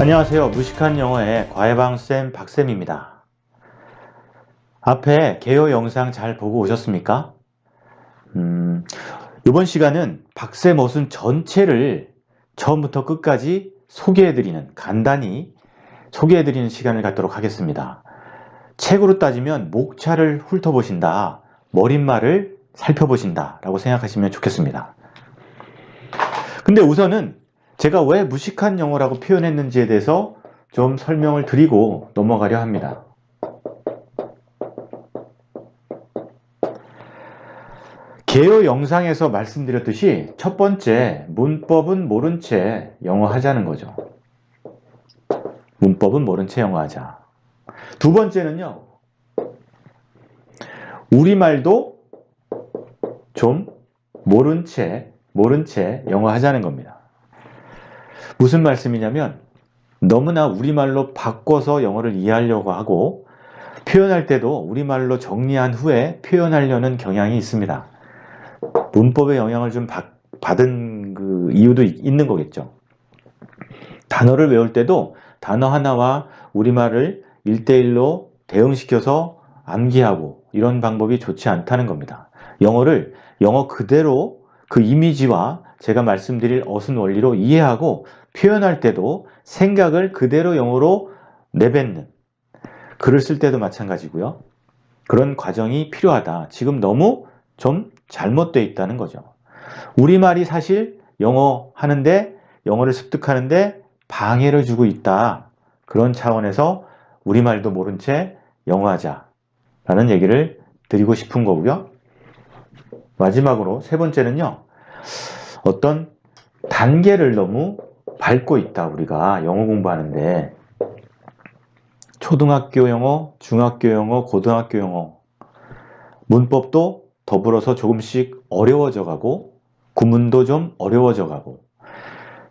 안녕하세요. 무식한 영어의 과외방쌤 박쌤입니다. 앞에 개요 영상 잘 보고 오셨습니까? 이번 시간은 박쌤 어순 전체를 처음부터 끝까지 간단히 소개해드리는 시간을 갖도록 하겠습니다. 책으로 따지면 목차를 훑어보신다, 머릿말을 살펴보신다 라고 생각하시면 좋겠습니다. 근데 우선은 제가 왜 무식한 영어라고 표현했는지에 대해서 좀 설명을 드리고 넘어가려 합니다. 개요 영상에서 말씀드렸듯이 첫 번째, 문법은 모른 채 영어 하자는 거죠. 문법은 모른 채 영어 하자. 두 번째는요, 우리말도 좀 모른 채 영어 하자는 겁니다. 무슨 말씀이냐면 너무나 우리말로 바꿔서 영어를 이해하려고 하고 표현할 때도 우리말로 정리한 후에 표현하려는 경향이 있습니다. 문법의 영향을 좀 받은 그 이유도 있는 거겠죠. 단어를 외울 때도 단어 하나와 우리말을 1대1로 대응시켜서 암기하고 이런 방법이 좋지 않다는 겁니다. 영어를 영어 그대로 그 이미지와 제가 말씀드릴 어순 원리로 이해하고 표현할 때도 생각을 그대로 영어로 내뱉는, 글을 쓸 때도 마찬가지고요. 그런 과정이 필요하다. 지금 너무 좀 잘못되어 있다는 거죠. 우리말이 사실 영어 하는데, 영어를 습득하는데 방해를 주고 있다. 그런 차원에서 우리말도 모른 채 영어하자 라는 얘기를 드리고 싶은 거고요. 마지막으로 세 번째는요, 어떤 단계를 너무 밟고 있다. 우리가 영어 공부하는데 초등학교 영어, 중학교 영어, 고등학교 영어 문법도 더불어서 조금씩 어려워져 가고 구문도 좀 어려워져 가고,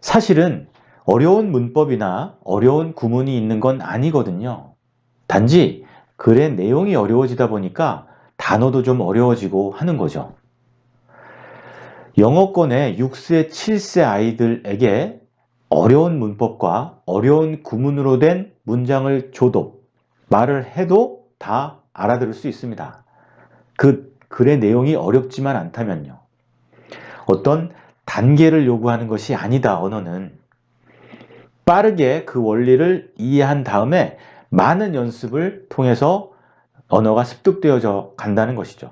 사실은 어려운 문법이나 어려운 구문이 있는 건 아니거든요. 단지 글의 내용이 어려워지다 보니까 단어도 좀 어려워지고 하는 거죠. 영어권의 6세, 7세 아이들에게 어려운 문법과 어려운 구문으로 된 문장을 줘도, 말을 해도 다 알아들을 수 있습니다. 그 글의 내용이 어렵지만 않다면요. 어떤 단계를 요구하는 것이 아니다. 언어는 빠르게 그 원리를 이해한 다음에 많은 연습을 통해서 언어가 습득되어져 간다는 것이죠.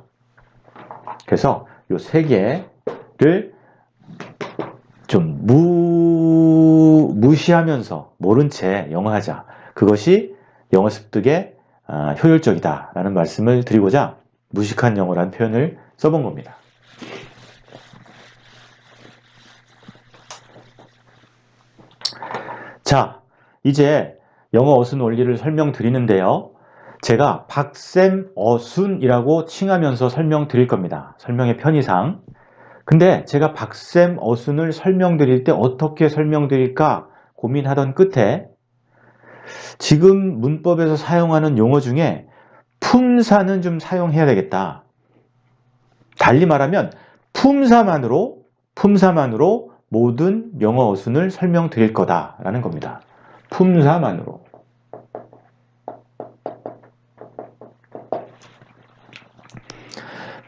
그래서 이 세 개를 좀 무시하면서 모른 채 영어하자. 그것이 영어 습득에 효율적이다 라는 말씀을 드리고자 무식한 영어라는 표현을 써본 겁니다. 자, 이제 영어 어순 원리를 설명드리는데요. 제가 박쌤 어순이라고 칭하면서 설명드릴 겁니다. 설명의 편의상. 근데 제가 박쌤 어순을 설명드릴 때 어떻게 설명드릴까 고민하던 끝에 지금 문법에서 사용하는 용어 중에 품사는 좀 사용해야 되겠다. 달리 말하면 품사만으로 모든 영어 어순을 설명드릴 거다라는 겁니다. 품사만으로.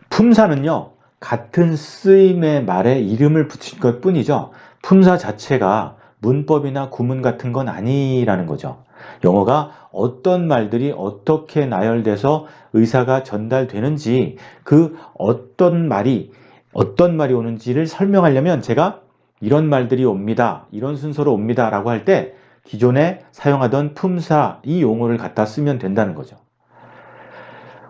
품사는요, 같은 쓰임의 말에 이름을 붙인 것 뿐이죠. 품사 자체가 문법이나 구문 같은 건 아니라는 거죠. 영어가 어떤 말들이 어떻게 나열돼서 의사가 전달되는지, 그 어떤 말이 오는지를 설명하려면 제가 이런 말들이 옵니다, 이런 순서로 옵니다 라고 할 때 기존에 사용하던 품사, 이 용어를 갖다 쓰면 된다는 거죠.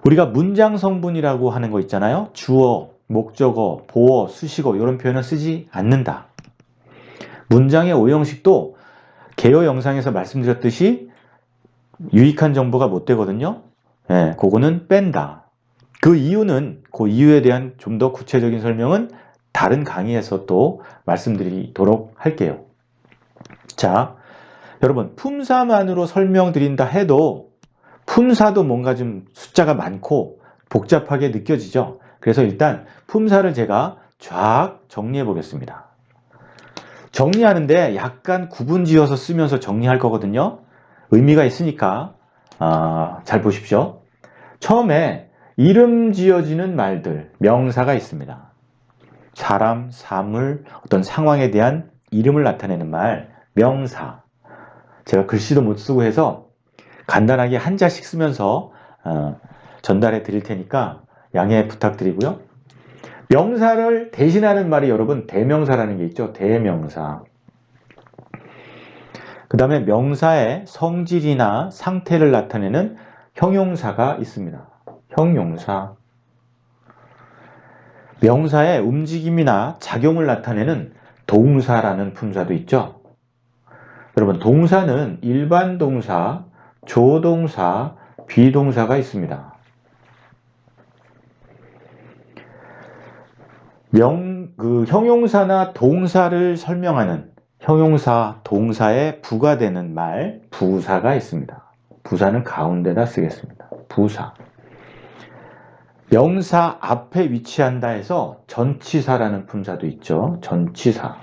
우리가 문장 성분이라고 하는 거 있잖아요. 주어, 목적어, 보어, 수식어 이런 표현을 쓰지 않는다. 문장의 오형식도 개요 영상에서 말씀드렸듯이 유익한 정보가 못 되거든요. 예, 그거는 뺀다. 그 이유에 대한 좀 더 구체적인 설명은 다른 강의에서 또 말씀드리도록 할게요. 자, 여러분, 품사만으로 설명드린다 해도 품사도 뭔가 좀 숫자가 많고 복잡하게 느껴지죠. 그래서 일단 품사를 제가 쫙 정리해 보겠습니다. 정리하는데 약간 구분 지어서 쓰면서 정리할 거거든요. 의미가 있으니까 잘 보십시오. 처음에 이름 지어지는 말들, 명사가 있습니다. 사람, 사물, 어떤 상황에 대한 이름을 나타내는 말, 명사. 제가 글씨도 못 쓰고 해서 간단하게 한자씩 쓰면서 전달해 드릴 테니까 양해 부탁드리고요. 명사를 대신하는 말이 여러분 대명사라는 게 있죠. 대명사. 그 다음에 명사의 성질이나 상태를 나타내는 형용사가 있습니다. 형용사. 명사의 움직임이나 작용을 나타내는 동사라는 품사도 있죠. 여러분 동사는 일반 동사, 조동사, 비동사가 있습니다. 형용사나 동사를 설명하는 형용사, 동사에 부가되는 말, 부사가 있습니다. 부사는 가운데다 쓰겠습니다. 부사. 명사 앞에 위치한다 해서 전치사라는 품사도 있죠. 전치사.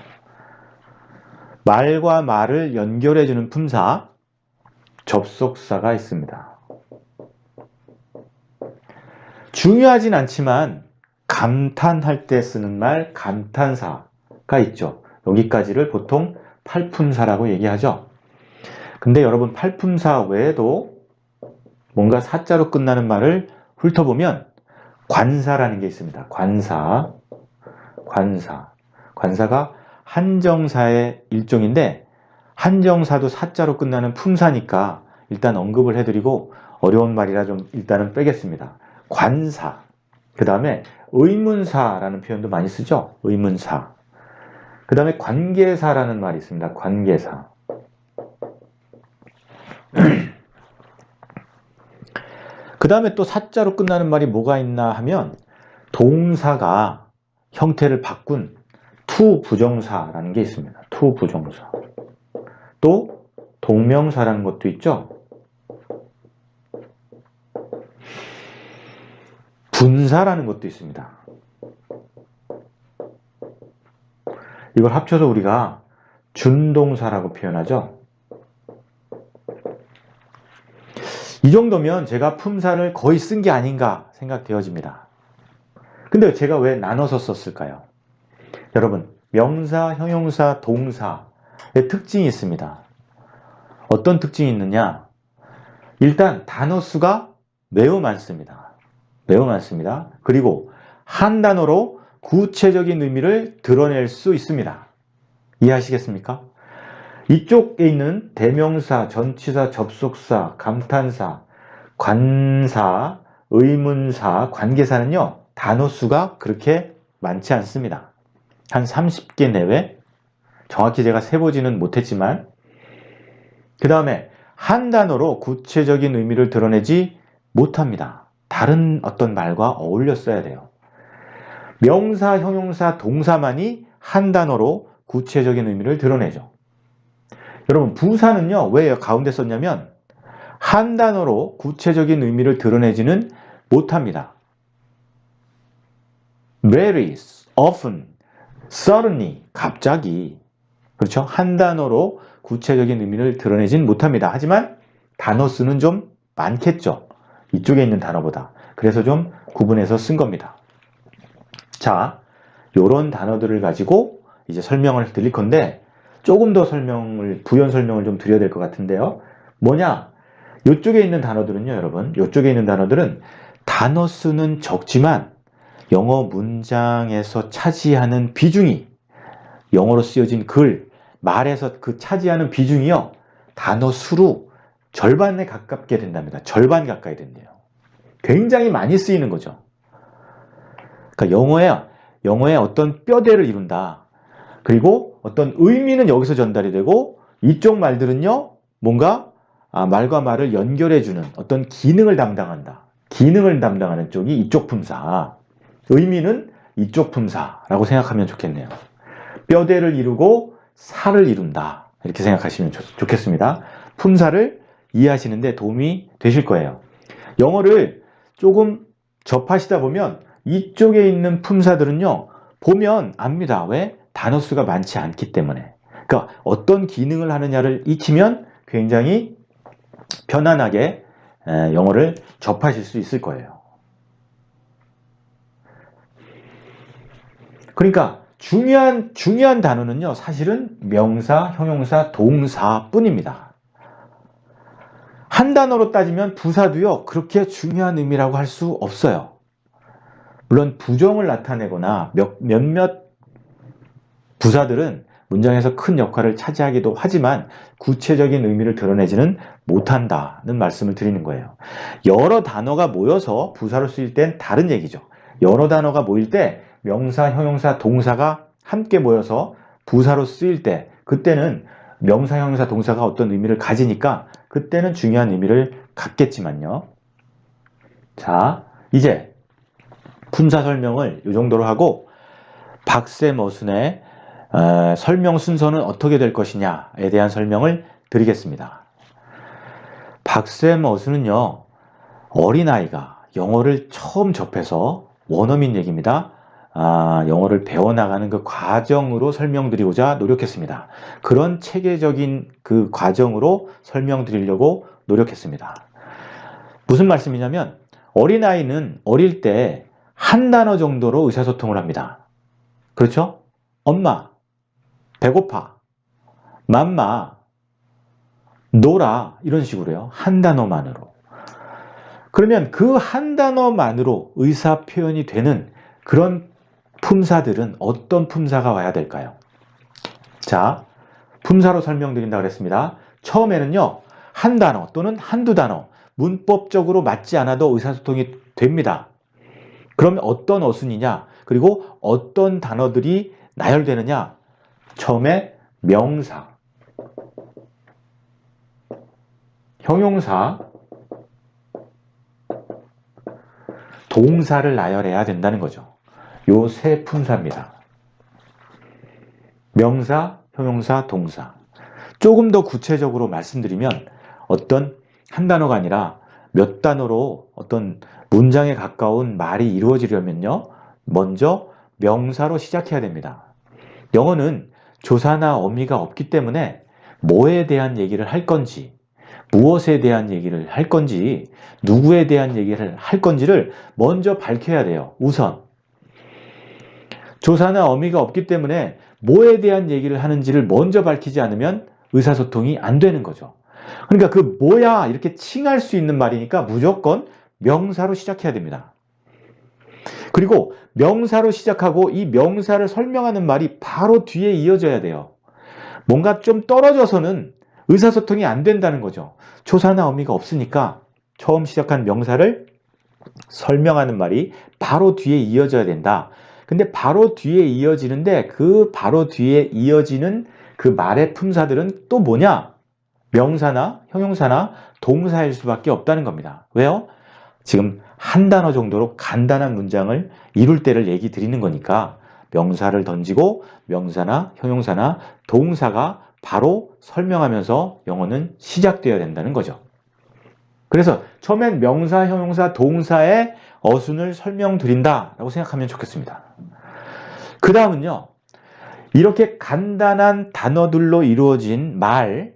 말과 말을 연결해주는 품사, 접속사가 있습니다. 중요하진 않지만 감탄할 때 쓰는 말, 감탄사가 있죠. 여기까지를 보통 팔품사라고 얘기하죠. 근데 여러분 팔품사 외에도 뭔가 사자로 끝나는 말을 훑어보면 관사라는 게 있습니다. 관사. 관사가 한정사의 일종인데 한정사도 사자로 끝나는 품사니까 일단 언급을 해드리고 어려운 말이라 좀 일단은 빼겠습니다. 관사. 그 다음에 의문사라는 표현도 많이 쓰죠. 의문사. 그 다음에 관계사라는 말이 있습니다. 관계사. 그 다음에 또 사자로 끝나는 말이 뭐가 있나 하면 동사가 형태를 바꾼 투부정사라는 게 있습니다. 투부정사. 또 동명사라는 것도 있죠. 분사라는 것도 있습니다. 이걸 합쳐서 우리가 준동사라고 표현하죠. 이 정도면 제가 품사를 거의 쓴 게 아닌가 생각되어집니다. 근데 제가 왜 나눠서 썼을까요? 여러분, 명사, 형용사, 동사의 특징이 있습니다. 어떤 특징이 있느냐? 일단 단어 수가 매우 많습니다. 매우 많습니다. 그리고 한 단어로 구체적인 의미를 드러낼 수 있습니다. 이해하시겠습니까? 이쪽에 있는 대명사, 전치사, 접속사, 감탄사, 관사, 의문사, 관계사는요, 단어 수가 그렇게 많지 않습니다. 한 30개 내외? 정확히 제가 세보지는 못했지만, 그 다음에 한 단어로 구체적인 의미를 드러내지 못합니다. 다른 어떤 말과 어울려 써야 돼요. 명사, 형용사, 동사만이 한 단어로 구체적인 의미를 드러내죠. 여러분 부사는요 왜 가운데 썼냐면 한 단어로 구체적인 의미를 드러내지는 못합니다. Very, often, suddenly, 갑자기. 그렇죠? 한 단어로 구체적인 의미를 드러내진 못합니다. 하지만 단어 수는 좀 많겠죠. 이쪽에 있는 단어보다. 그래서 좀 구분해서 쓴 겁니다. 자, 요런 단어들을 가지고 이제 설명을 드릴 건데 조금 더 부연 설명을 좀 드려야 될 것 같은데요. 뭐냐? 이쪽에 있는 단어들은요, 여러분. 이쪽에 있는 단어들은 단어 수는 적지만 영어 문장에서 차지하는 비중이 영어로 쓰여진 글, 말에서 그 차지하는 비중이요. 단어 수로 절반에 가깝게 된답니다. 절반 가까이 된대요. 굉장히 많이 쓰이는 거죠. 그러니까 영어의 어떤 뼈대를 이룬다. 그리고 어떤 의미는 여기서 전달이 되고 이쪽 말들은요. 뭔가 말과 말을 연결해주는 어떤 기능을 담당한다. 기능을 담당하는 쪽이 이쪽 품사. 의미는 이쪽 품사라고 생각하면 좋겠네요. 뼈대를 이루고 살을 이룬다. 이렇게 생각하시면 좋겠습니다. 품사를 이해하시는데 도움이 되실 거예요. 영어를 조금 접하시다 보면 이쪽에 있는 품사들은요. 보면 압니다. 왜? 단어 수가 많지 않기 때문에. 그러니까 어떤 기능을 하느냐를 익히면 굉장히 편안하게 영어를 접하실 수 있을 거예요. 그러니까 중요한 단어는요, 사실은 명사, 형용사, 동사뿐입니다. 한 단어로 따지면 부사도요, 그렇게 중요한 의미라고 할 수 없어요. 물론 부정을 나타내거나 몇몇 부사들은 문장에서 큰 역할을 차지하기도 하지만 구체적인 의미를 드러내지는 못한다는 말씀을 드리는 거예요. 여러 단어가 모여서 부사로 쓰일 땐 다른 얘기죠. 여러 단어가 모일 때 명사, 형용사, 동사가 함께 모여서 부사로 쓰일 때 그때는 명사, 형용사, 동사가 어떤 의미를 가지니까 그때는 중요한 의미를 갖겠지만요. 자, 이제 품사 설명을 이 정도로 하고 박세머순의 설명 순서는 어떻게 될 것이냐에 대한 설명을 드리겠습니다. 박세머순은요, 어린아이가 영어를 처음 접해서 원어민 얘기입니다. 영어를 배워나가는 그 과정으로 설명드리고자 노력했습니다. 그런 체계적인 그 과정으로 설명드리려고 노력했습니다. 무슨 말씀이냐면 어린아이는 어릴 때 한 단어 정도로 의사소통을 합니다. 그렇죠? 엄마, 배고파, 맘마, 놀아 이런 식으로요. 한 단어만으로. 그러면 그 한 단어만으로 의사 표현이 되는 그런 품사들은 어떤 품사가 와야 될까요? 자, 품사로 설명드린다고 그랬습니다. 처음에는요, 한 단어 또는 한두 단어, 문법적으로 맞지 않아도 의사소통이 됩니다. 그러면 어떤 어순이냐, 그리고 어떤 단어들이 나열되느냐? 처음에 명사, 형용사, 동사를 나열해야 된다는 거죠. 요 세 품사입니다. 명사, 형용사, 동사. 조금 더 구체적으로 말씀드리면 어떤 한 단어가 아니라 몇 단어로 어떤 문장에 가까운 말이 이루어지려면요, 먼저 명사로 시작해야 됩니다. 영어는 조사나 어미가 없기 때문에 뭐에 대한 얘기를 할 건지, 무엇에 대한 얘기를 할 건지, 누구에 대한 얘기를 할 건지를 먼저 밝혀야 돼요. 우선. 조사나 어미가 없기 때문에 뭐에 대한 얘기를 하는지를 먼저 밝히지 않으면 의사소통이 안 되는 거죠. 그러니까 그 뭐야 이렇게 칭할 수 있는 말이니까 무조건 명사로 시작해야 됩니다. 그리고 명사로 시작하고 이 명사를 설명하는 말이 바로 뒤에 이어져야 돼요. 뭔가 좀 떨어져서는 의사소통이 안 된다는 거죠. 조사나 어미가 없으니까 처음 시작한 명사를 설명하는 말이 바로 뒤에 이어져야 된다. 근데 바로 뒤에 이어지는데 그 바로 뒤에 이어지는 그 말의 품사들은 또 뭐냐? 명사나 형용사나 동사일 수밖에 없다는 겁니다. 왜요? 지금 한 단어 정도로 간단한 문장을 이룰 때를 얘기 드리는 거니까 명사를 던지고 명사나 형용사나 동사가 바로 설명하면서 영어는 시작되어야 된다는 거죠. 그래서 처음엔 명사, 형용사, 동사의 어순을 설명드린다라고 생각하면 좋겠습니다. 그 다음은요, 이렇게 간단한 단어들로 이루어진 말,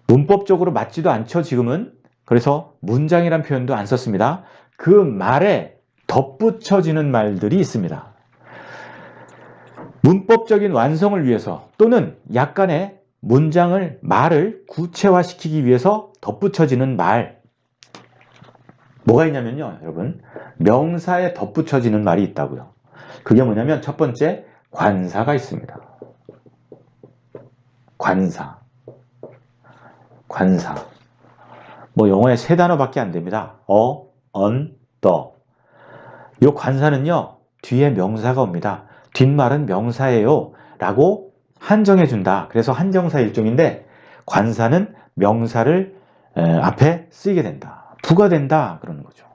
문법적으로 맞지도 않죠, 지금은. 그래서 문장이란 표현도 안 썼습니다. 그 말에 덧붙여지는 말들이 있습니다. 문법적인 완성을 위해서 또는 약간의 말을 구체화시키기 위해서 덧붙여지는 말. 뭐가 있냐면요, 여러분. 명사에 덧붙여지는 말이 있다고요. 그게 뭐냐면 첫 번째, 관사가 있습니다. 관사. 뭐 영어에 세 단어밖에 안 됩니다. the. 이 관사는요, 뒤에 명사가 옵니다. 뒷말은 명사예요 라고 한정해 준다. 그래서 한정사 일종인데 관사는 명사를 앞에 쓰이게 된다. 부가된다 그러는 거죠.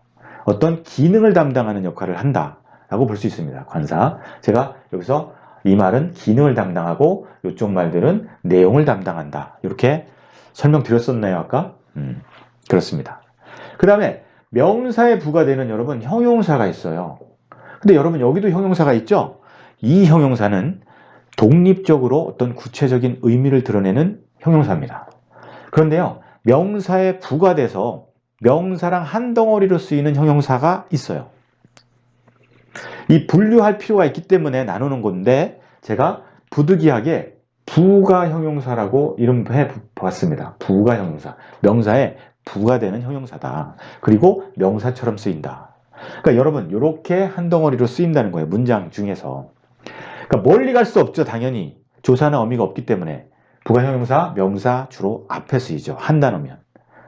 어떤 기능을 담당하는 역할을 한다 라고 볼 수 있습니다. 관사. 제가 여기서 이 말은 기능을 담당하고 이쪽 말들은 내용을 담당한다. 이렇게 설명드렸었나요 아까? 그렇습니다. 그 다음에 명사에 부과되는 여러분 형용사가 있어요. 근데 여러분 여기도 형용사가 있죠? 이 형용사는 독립적으로 어떤 구체적인 의미를 드러내는 형용사입니다. 그런데요, 명사에 부과돼서 명사랑 한 덩어리로 쓰이는 형용사가 있어요. 이 분류할 필요가 있기 때문에 나누는 건데 제가 부득이하게 부가 형용사라고 이름해 보았습니다. 부가 형용사. 명사에 부가되는 형용사다. 그리고 명사처럼 쓰인다. 그러니까 여러분, 이렇게 한 덩어리로 쓰인다는 거예요. 문장 중에서. 그러니까 멀리 갈 수 없죠. 당연히. 조사나 어미가 없기 때문에. 부가 형용사, 명사 주로 앞에 쓰이죠. 한 단어면.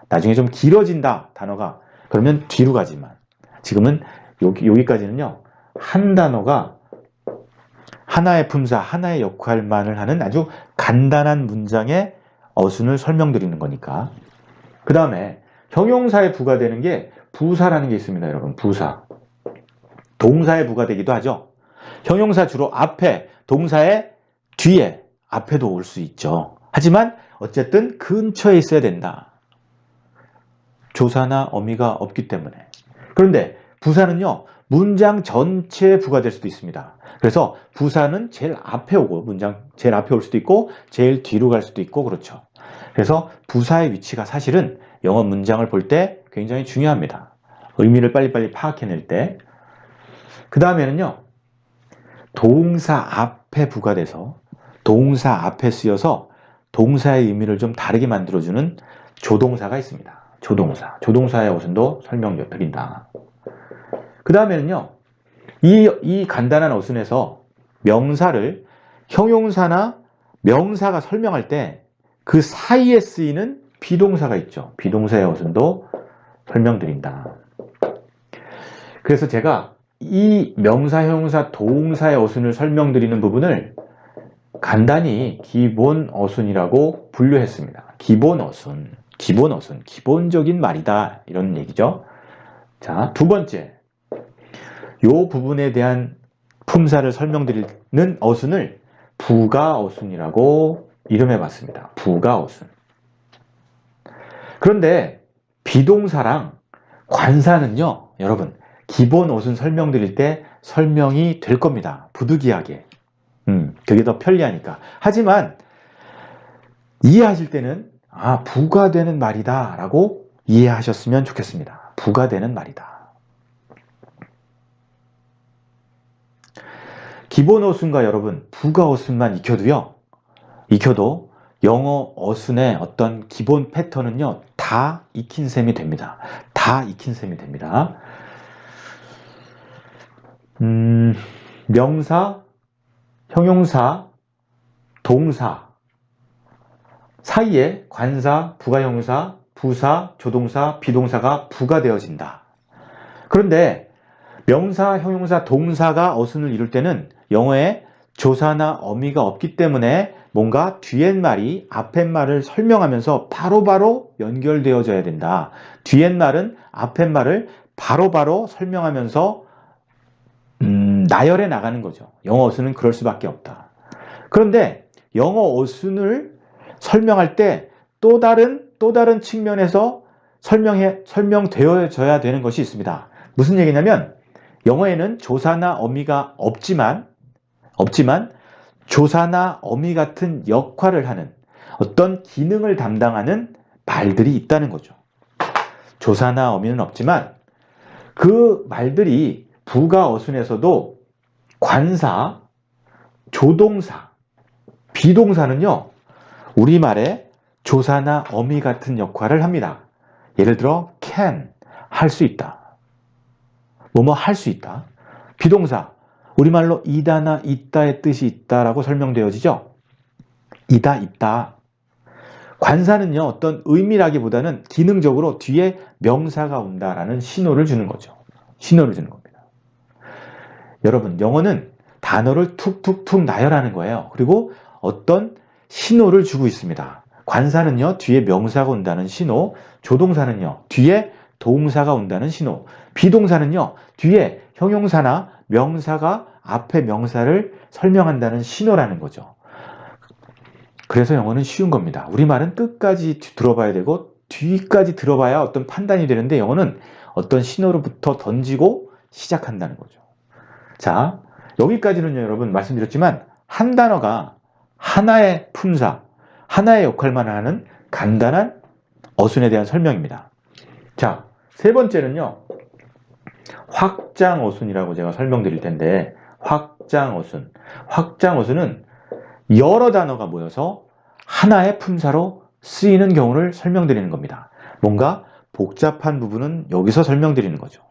나중에 좀 길어진다, 단어가. 그러면 뒤로 가지만. 지금은 여기까지는요. 한 단어가 하나의 품사, 하나의 역할만을 하는 아주 간단한 문장의 어순을 설명드리는 거니까. 그 다음에 형용사에 부과되는 게 부사라는 게 있습니다. 여러분, 부사. 동사에 부과되기도 하죠. 형용사 주로 앞에, 동사의 뒤에, 앞에도 올 수 있죠. 하지만 어쨌든 근처에 있어야 된다. 조사나 어미가 없기 때문에. 그런데 부사는요, 문장 전체에 부과될 수도 있습니다. 그래서 부사는 제일 앞에 오고, 문장 제일 앞에 올 수도 있고, 제일 뒤로 갈 수도 있고, 그렇죠. 그래서 부사의 위치가 사실은 영어 문장을 볼 때 굉장히 중요합니다. 의미를 빨리빨리 파악해낼 때. 그 다음에는요, 동사 앞에 부과돼서, 동사 앞에 쓰여서 동사의 의미를 좀 다르게 만들어주는 조동사가 있습니다. 조동사. 조동사의 어순도 설명드린다. 그 다음에는요, 이 간단한 어순에서 명사를 형용사나 명사가 설명할 때 그 사이에 쓰이는 비동사가 있죠. 비동사의 어순도 설명드린다. 그래서 제가 이 명사, 형용사, 동사의 어순을 설명드리는 부분을 간단히 기본 어순이라고 분류했습니다. 기본 어순, 기본 어순, 기본적인 말이다, 이런 얘기죠. 자, 두 번째, 이 부분에 대한 품사를 설명드리는 어순을 부가 어순이라고 이름해 봤습니다. 부가 어순. 그런데 비동사랑 관사는요, 여러분, 기본 어순 설명드릴 때 설명이 될 겁니다. 부득이하게. 그게 더 편리하니까. 하지만 이해하실 때는 부가 되는 말이다 라고 이해하셨으면 좋겠습니다. 부가 되는 말이다. 기본 어순과 여러분, 부가 어순만 익혀도 영어 어순의 어떤 기본 패턴은요, 다 익힌 셈이 됩니다. 다 익힌 셈이 됩니다. 명사, 형용사, 동사 사이에 관사, 부가형용사, 부사, 조동사, 비동사가 부가되어진다. 그런데 명사, 형용사, 동사가 어순을 이룰 때는 영어에 조사나 어미가 없기 때문에 뭔가 뒤엔말이 앞엔말을 설명하면서 바로바로 연결되어져야 된다. 뒤엔말은 앞엔말을 바로바로 설명하면서 나열해 나가는 거죠. 영어 어순은 그럴 수밖에 없다. 그런데 영어 어순을 설명할 때 또 다른 측면에서 설명되어져야 되는 것이 있습니다. 무슨 얘기냐면 영어에는 조사나 어미가 없지만 조사나 어미 같은 역할을 하는 어떤 기능을 담당하는 말들이 있다는 거죠. 조사나 어미는 없지만 그 말들이 부가 어순에서도 관사, 조동사, 비동사는요, 우리말에 조사나 어미 같은 역할을 합니다. 예를 들어 can, 할 수 있다. 뭐뭐 할 수 있다. 비동사, 우리말로 이다나 있다의 뜻이 있다라고 설명되어지죠. 이다, 있다. 관사는요, 어떤 의미라기보다는 기능적으로 뒤에 명사가 온다라는 신호를 주는 거죠. 신호를 주는 겁니다. 여러분, 영어는 단어를 툭툭툭 나열하는 거예요. 그리고 어떤 신호를 주고 있습니다. 관사는요, 뒤에 명사가 온다는 신호, 조동사는요, 뒤에 동사가 온다는 신호, 비동사는요, 뒤에 형용사나 명사가 앞에 명사를 설명한다는 신호라는 거죠. 그래서 영어는 쉬운 겁니다. 우리말은 끝까지 들어봐야 되고 뒤까지 들어봐야 어떤 판단이 되는데 영어는 어떤 신호로부터 던지고 시작한다는 거죠. 자, 여기까지는요, 여러분 말씀드렸지만 한 단어가 하나의 품사, 하나의 역할만 하는 간단한 어순에 대한 설명입니다. 자, 세 번째는요. 확장 어순이라고 제가 설명드릴 텐데, 확장 어순. 확장 어순은 여러 단어가 모여서 하나의 품사로 쓰이는 경우를 설명드리는 겁니다. 뭔가 복잡한 부분은 여기서 설명드리는 거죠.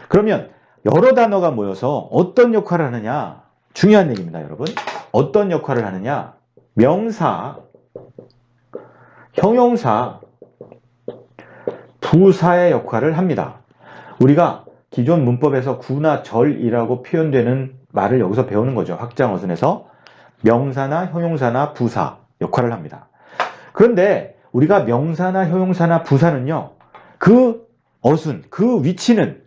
그러면 여러 단어가 모여서 어떤 역할을 하느냐? 중요한 얘기입니다, 여러분. 어떤 역할을 하느냐? 명사, 형용사, 부사의 역할을 합니다. 우리가 기존 문법에서 구나 절이라고 표현되는 말을 여기서 배우는 거죠. 확장 어순에서 명사나 형용사나 부사 역할을 합니다. 그런데 우리가 명사나 형용사나 부사는요, 그 어순, 그 위치는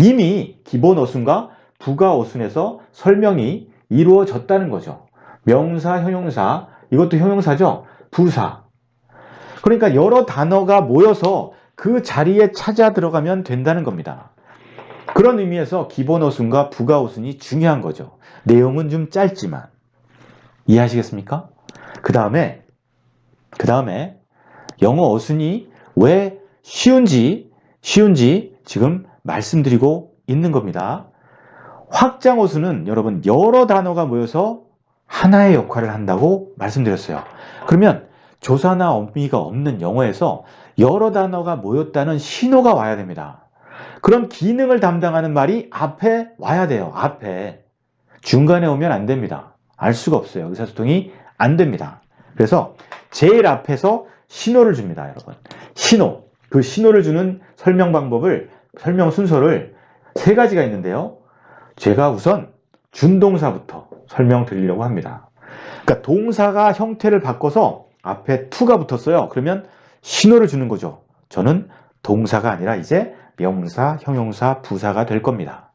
이미 기본 어순과 부가 어순에서 설명이 이루어졌다는 거죠. 명사, 형용사, 이것도 형용사죠. 부사. 그러니까 여러 단어가 모여서 그 자리에 찾아 들어가면 된다는 겁니다. 그런 의미에서 기본 어순과 부가 어순이 중요한 거죠. 내용은 좀 짧지만. 이해하시겠습니까? 그 다음에 영어 어순이 왜 쉬운지 지금 말씀드리고 있는 겁니다. 확장 어순은 여러분 여러 단어가 모여서 하나의 역할을 한다고 말씀드렸어요. 그러면 조사나 어미가 없는 영어에서 여러 단어가 모였다는 신호가 와야 됩니다. 그런 기능을 담당하는 말이 앞에 와야 돼요. 앞에. 중간에 오면 안 됩니다. 알 수가 없어요. 의사소통이 안 됩니다. 그래서 제일 앞에서 신호를 줍니다, 여러분. 신호. 그 신호를 주는 설명 방법을, 설명 순서를 세 가지가 있는데요. 제가 우선 준동사부터 설명드리려고 합니다. 그러니까 동사가 형태를 바꿔서 앞에 to가 붙었어요. 그러면 신호를 주는 거죠. 저는 동사가 아니라 이제 명사, 형용사, 부사가 될 겁니다.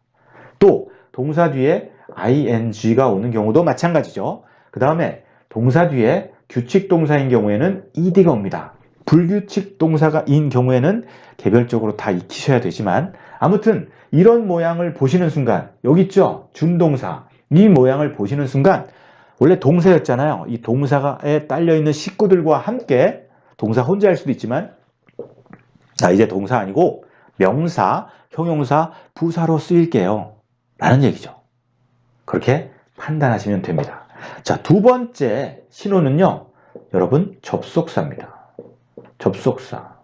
또 동사 뒤에 ing가 오는 경우도 마찬가지죠. 그 다음에 동사 뒤에 규칙 동사인 경우에는 ed가 옵니다. 불규칙 동사인 경우에는 개별적으로 다 익히셔야 되지만 아무튼 이런 모양을 보시는 순간 여기 있죠? 준동사. 이 모양을 보시는 순간 원래 동사였잖아요. 이 동사에 딸려있는 식구들과 함께 동사 혼자 할 수도 있지만 이제 동사 아니고 명사, 형용사, 부사로 쓰일게요. 라는 얘기죠. 그렇게 판단하시면 됩니다. 자, 두 번째 신호는요. 여러분 접속사입니다. 접속사.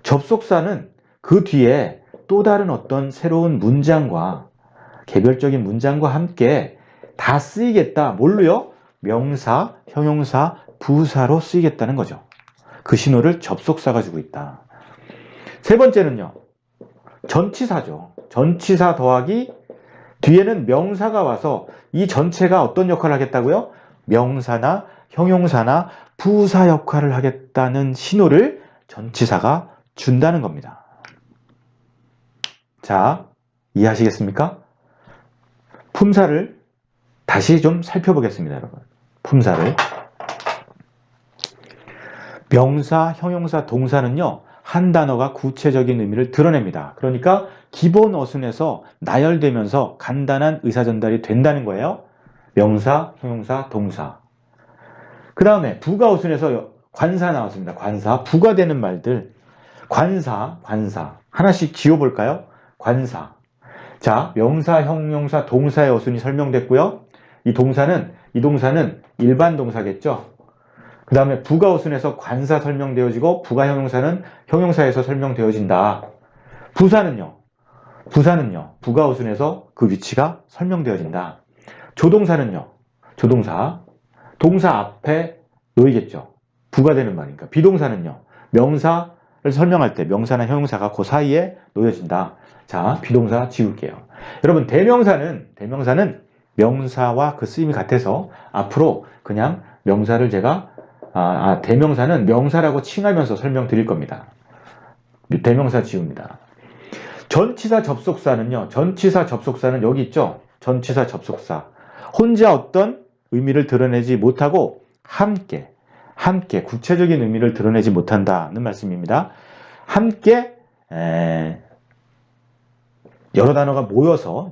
접속사는 그 뒤에 또 다른 어떤 새로운 문장과 개별적인 문장과 함께 다 쓰이겠다. 뭘로요? 명사, 형용사, 부사로 쓰이겠다는 거죠. 그 신호를 접속사가 주고 있다. 세 번째는요. 전치사죠. 전치사 더하기 뒤에는 명사가 와서 이 전체가 어떤 역할을 하겠다고요? 명사나 형용사나 부사 역할을 하겠다는 신호를 전치사가 준다는 겁니다. 자, 이해하시겠습니까? 품사를 다시 좀 살펴보겠습니다, 여러분. 품사를. 명사, 형용사, 동사는요. 한 단어가 구체적인 의미를 드러냅니다. 그러니까 기본 어순에서 나열되면서 간단한 의사전달이 된다는 거예요. 명사, 형용사, 동사. 그 다음에 부가 어순에서 관사 나왔습니다. 관사. 부가 되는 말들. 관사. 하나씩 지워볼까요? 관사. 자, 명사, 형용사, 동사의 어순이 설명됐고요. 이 동사는 일반 동사겠죠. 그 다음에 부가 어순에서 관사 설명되어지고 부가 형용사는 형용사에서 설명되어진다. 부사는요. 부가 어순에서 그 위치가 설명되어진다. 조동사는요. 동사 앞에 놓이겠죠. 부가 되는 말이니까. 비동사는요. 명사를 설명할 때 명사나 형용사가 그 사이에 놓여진다. 자, 비동사 지울게요. 여러분, 대명사는 명사와 그 쓰임이 같아서 앞으로 그냥 명사를 제가 대명사는 명사라고 칭하면서 설명드릴 겁니다. 대명사 지웁니다. 전치사 접속사는요. 전치사 접속사는 여기 있죠. 전치사 접속사. 혼자 어떤 의미를 드러내지 못하고 함께 구체적인 의미를 드러내지 못한다는 말씀입니다. 함께 여러 단어가 모여서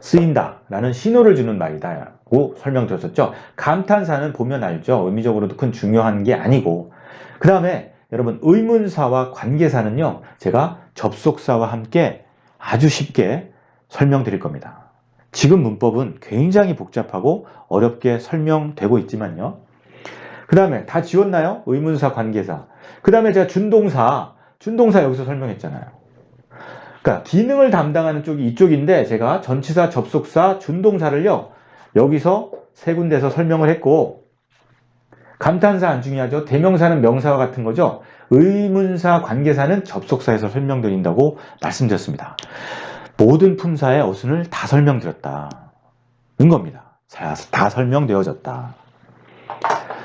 쓰인다 라는 신호를 주는 말이다라고 설명드렸었죠. 감탄사는 보면 알죠. 의미적으로도 큰 중요한 게 아니고, 그 다음에 여러분 의문사와 관계사는요, 제가 접속사와 함께 아주 쉽게 설명드릴 겁니다. 지금 문법은 굉장히 복잡하고 어렵게 설명되고 있지만요. 그 다음에 다 지웠나요? 의문사, 관계사. 그 다음에 제가 준동사 여기서 설명했잖아요. 그러니까 기능을 담당하는 쪽이 이쪽인데, 제가 전치사, 접속사, 준동사를요 여기서 세 군데서 설명을 했고, 감탄사 안 중요하죠. 대명사는 명사와 같은 거죠. 의문사, 관계사는 접속사에서 설명드린다고 말씀드렸습니다. 모든 품사의 어순을 다 설명드렸다는 겁니다. 다 설명되어졌다.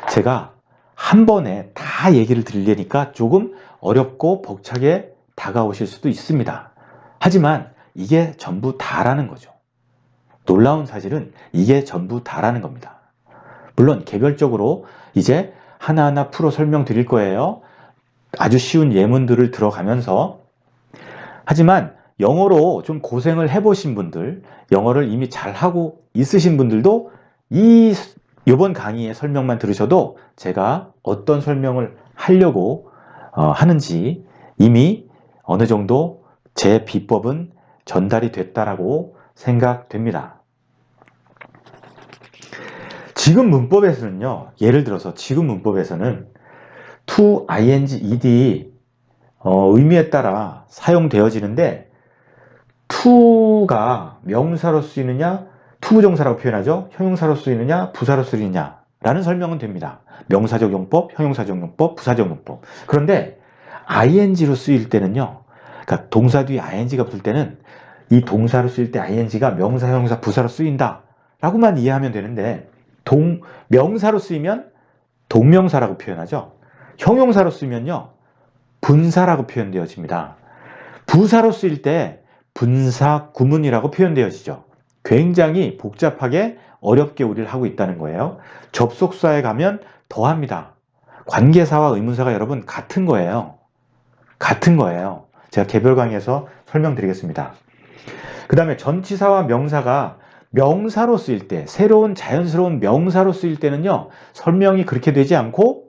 제가 한 번에 다 얘기를 드리려니까 조금 어렵고 벅차게 다가오실 수도 있습니다. 하지만 이게 전부 다라는 거죠. 놀라운 사실은 이게 전부 다라는 겁니다. 물론 개별적으로 이제 하나하나 풀어 설명드릴 거예요. 아주 쉬운 예문들을 들어가면서. 하지만 영어로 좀 고생을 해보신 분들, 영어를 이미 잘하고 있으신 분들도 이번 강의의 설명만 들으셔도 제가 어떤 설명을 하려고 하는지 이미 어느 정도 제 비법은 전달이 됐다라고 생각됩니다. 지금 문법에서는요, 예를 들어서 지금 문법에서는 to, ing, ed 의미에 따라 사용되어지는데, to가 명사로 쓰이느냐, 투부정사라고 표현하죠. 형용사로 쓰이느냐, 부사로 쓰이느냐 라는 설명은 됩니다. 명사적 용법, 형용사적 용법, 부사적 용법. 그런데 ing로 쓰일 때는요, 그러니까 동사 뒤에 ing가 붙을 때는 이 동사로 쓰일 때 ing가 명사, 형용사, 부사로 쓰인다 라고만 이해하면 되는데, 명사로 쓰이면 동명사라고 표현하죠. 형용사로 쓰면요 분사라고 표현되어집니다. 부사로 쓰일 때 분사 구문이라고 표현되어지죠. 굉장히 복잡하게 어렵게 우리를 하고 있다는 거예요. 접속사에 가면 더합니다. 관계사와 의문사가 여러분 같은 거예요. 같은 거예요. 제가 개별 강의에서 설명드리겠습니다. 그 다음에 전치사와 명사가 명사로 쓰일 때, 새로운 자연스러운 명사로 쓰일 때는요, 설명이 그렇게 되지 않고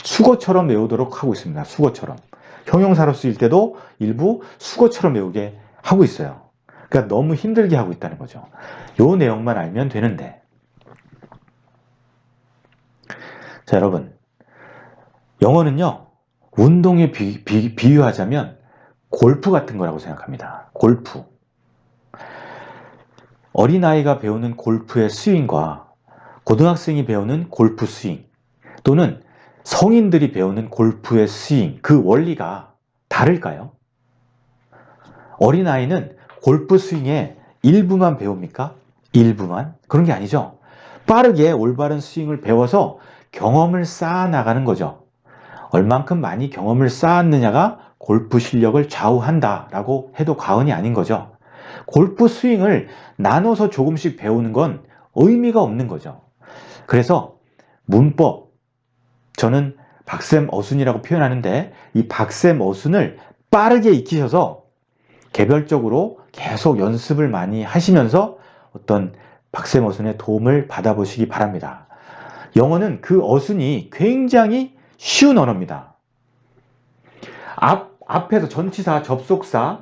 수거처럼 외우도록 하고 있습니다. 수거처럼. 형용사로 쓰일 때도 일부 수거처럼 외우게 하고 있어요. 그러니까 너무 힘들게 하고 있다는 거죠. 요 내용만 알면 되는데. 자, 여러분, 영어는요 운동에 비유하자면 골프 같은 거라고 생각합니다. 골프. 어린아이가 배우는 골프의 스윙과 고등학생이 배우는 골프 스윙, 또는 성인들이 배우는 골프의 스윙, 그 원리가 다를까요? 어린아이는 골프 스윙의 일부만 배웁니까? 일부만? 그런 게 아니죠. 빠르게 올바른 스윙을 배워서 경험을 쌓아 나가는 거죠. 얼만큼 많이 경험을 쌓았느냐가 골프 실력을 좌우한다라고 해도 과언이 아닌 거죠. 골프 스윙을 나눠서 조금씩 배우는 건 의미가 없는 거죠. 그래서 문법, 저는 박쌤 어순이라고 표현하는데, 이 박쌤 어순을 빠르게 익히셔서 개별적으로 계속 연습을 많이 하시면서 어떤 박쌤 어순의 도움을 받아보시기 바랍니다. 영어는 그 어순이 굉장히 쉬운 언어입니다. 앞에서 전치사, 접속사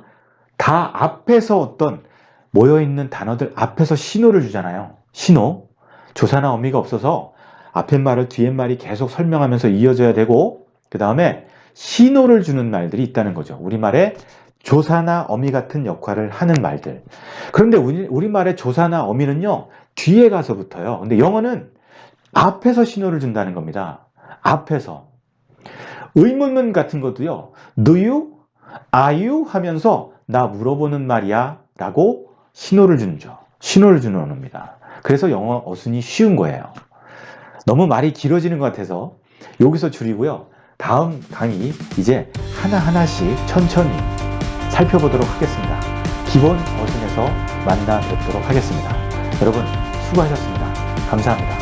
다 앞에서 어떤 모여있는 단어들 앞에서 신호를 주잖아요. 신호. 조사나 어미가 없어서 앞에 말을 뒤에 말이 계속 설명하면서 이어져야 되고, 그 다음에 신호를 주는 말들이 있다는 거죠. 우리말에 조사나 어미 같은 역할을 하는 말들. 그런데 우리말의 조사나 어미는요 뒤에 가서 붙어요. 근데 영어는 앞에서 신호를 준다는 겁니다. 앞에서. 의문문 같은 것도요, do you? are you? 하면서 나 물어보는 말이야 라고 신호를 주죠. 신호를 주는 언어입니다. 그래서 영어 어순이 쉬운 거예요. 너무 말이 길어지는 것 같아서 여기서 줄이고요. 다음 강의 이제 하나하나씩 천천히 살펴보도록 하겠습니다. 기본 어순에서 만나 뵙도록 하겠습니다. 여러분 수고하셨습니다. 감사합니다.